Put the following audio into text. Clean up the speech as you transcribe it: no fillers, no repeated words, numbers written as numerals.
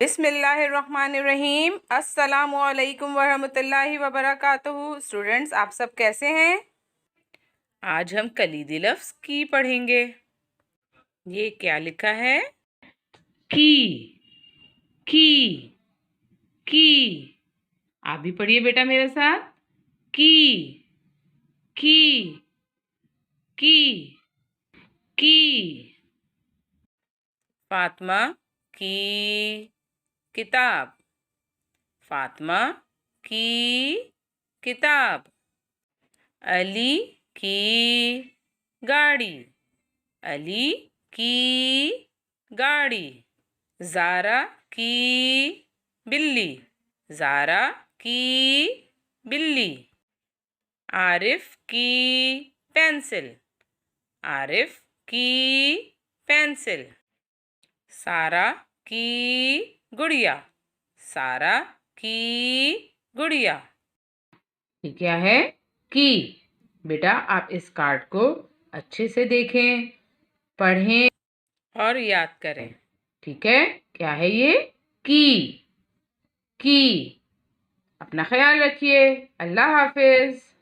बिस्मिल्लाहिर्रहमानिर्रहीम। अस्सलामुअलैकुम वरहमतुल्लाहि वबरकातुहू। स्टूडेंट्स, आप सब कैसे हैं? आज हम कलीदी लफ्ज़ की पढ़ेंगे। ये क्या लिखा है? की की की। आप भी पढ़िए बेटा मेरे साथ। की की की की। फातिमा की किताब। फातिमा की किताब। अली की गाड़ी। अली की गाड़ी। ज़ारा की बिल्ली। ज़ारा की बिल्ली। आरिफ की पेंसिल। आरिफ की पेंसिल। सारा की गुड़िया। सारा की गुड़िया। ये क्या है? की। बेटा आप इस कार्ड को अच्छे से देखें, पढ़ें और याद करें। ठीक है? क्या है ये? की। अपना ख्याल रखिए। अल्लाह हाफिज।